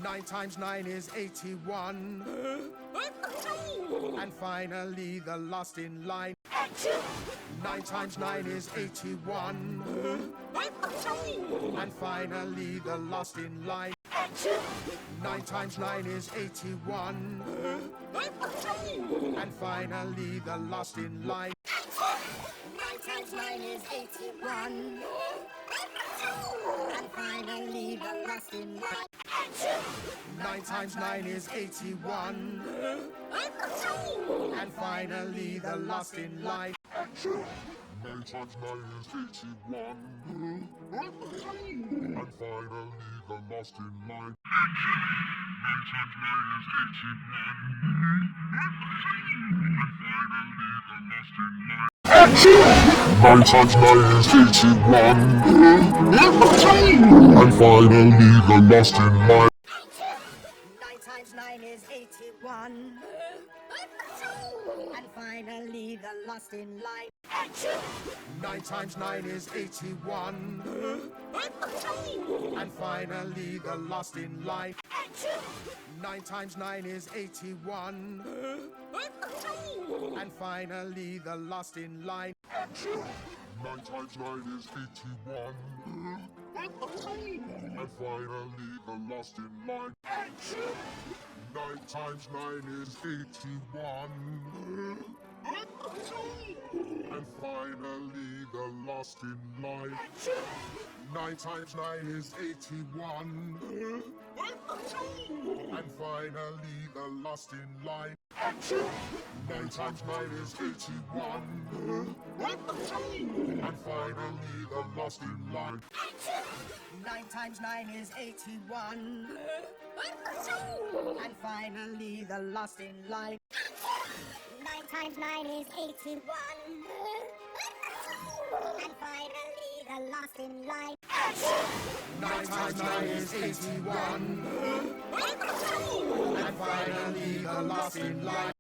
9 times 9 is 81. And finally, the last in line. 9 times 9 is 81. And finally, the last in line. 9 times 9 is 81. And finally, the last in line. 9 times 9 is 81. And finally, the last in line. 9 times 9 is 81. And finally, the last in line. 9 times 9 is 81. And finally, the last in line. 9 times 9 is 81. And finally, the last in line. 9 times 9 is 81. And finally, the last in line. 9 times 9 is 81. And finally, the last in line. 9 times 9 is 81. And finally, the last in line. 9 times 9 is 81. And finally, the last in line. 9 times 9 is 81. And finally, the last in line. 9 times 9 is 81. And finally, the last in line. 9 times 9 is 81. And finally, the last in line. 9 times 9 is 81. And finally, the last in line. 9 times 9 is 81. And finally, the last in line. 9 times 9 is 81. And finally, the last in line. 9 times 9 is 81. And finally, the last in line.